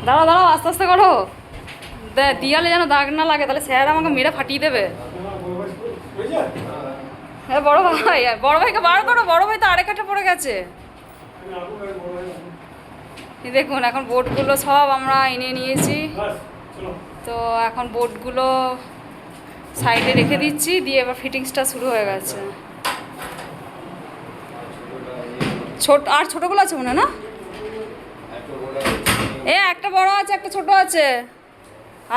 দাঁড়াও দাঁড়াও, আস্তে আস্তে করো। দিয়ালে যেন দাগ না লাগে, তাহলে স্যার আমাকে মেরে ফাটিয়ে দেবে। হ্যাঁ বড় ভাই, বড় ভাইকে বার করো, বড় ভাই তো আরেক কাঠা পড়ে গেছে। এই দেখুন এখন বোর্ডগুলো সব আমরা এনে নিয়েছি, তো এখন বোর্ডগুলো সাইডে রেখে দিচ্ছি, দিয়ে এবার ফিটিংসটা শুরু হয়ে গেছে। আর ছোটোগুলো আছে মনে হয় না? একটা বড় আছে, একটা ছোট আছে,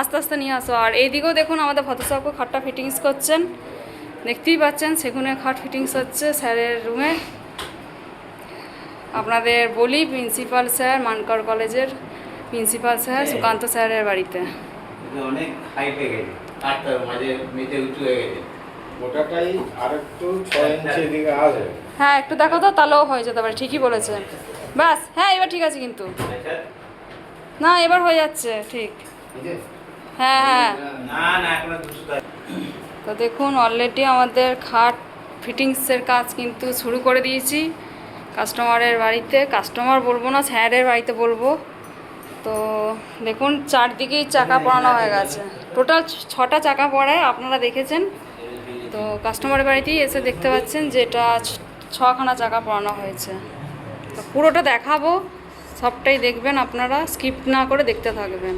আস্তে আস্তে নিয়ে আসো। আর এইদিকেও দেখুন আমাদের ভদ্রসাহকে খাটটা ফিটিংস করছেন, দেখতেই পাচ্ছেন সেগুনের খাট ফিটিংস হচ্ছে স্যারের রুমে। আপনাদের বলি প্রিন্সিপাল স্যার, মানকর কলেজের প্রিন্সিপাল স্যার সুকান্ত স্যারের বাড়িতে। অনেক হাইট হয়ে গেছে, কাঠটা মাঝে মেঝে উঁচু হয়ে গেছে, ওটাটাই আরেকটু 6 ইঞ্চি দিকে আসবে। হ্যাঁ একটু দেখো তো, তাহলেও হয়ে যেতে পারে, ঠিকই বলেছে। বাস হ্যাঁ এবার ঠিক আছে, কিন্তু না এবার হয়ে যাচ্ছে ঠিক। হ্যাঁ হ্যাঁ না না এখনো 200। তো দেখুন অলরেডি আমাদের খাট ফিটিংসের কাজ কিন্তু শুরু করে দিয়েছি কাস্টমারের বাড়িতে। কাস্টমার বলবো না, স্যারের বাড়িতে বলবো। তো দেখুন চারদিকেই চাকা পরানো হয়ে গেছে, টোটাল 6টা চাকা পড়ায় আপনারা দেখেছেন। তো কাস্টমারের বাড়িতেই এসে দেখতে পাচ্ছেন যে এটা 6খানা চাকা পরানো হয়েছে। তো পুরোটা দেখাবো, সবটাই দেখবেন আপনারা, স্কিপ না করে দেখতে থাকবেন।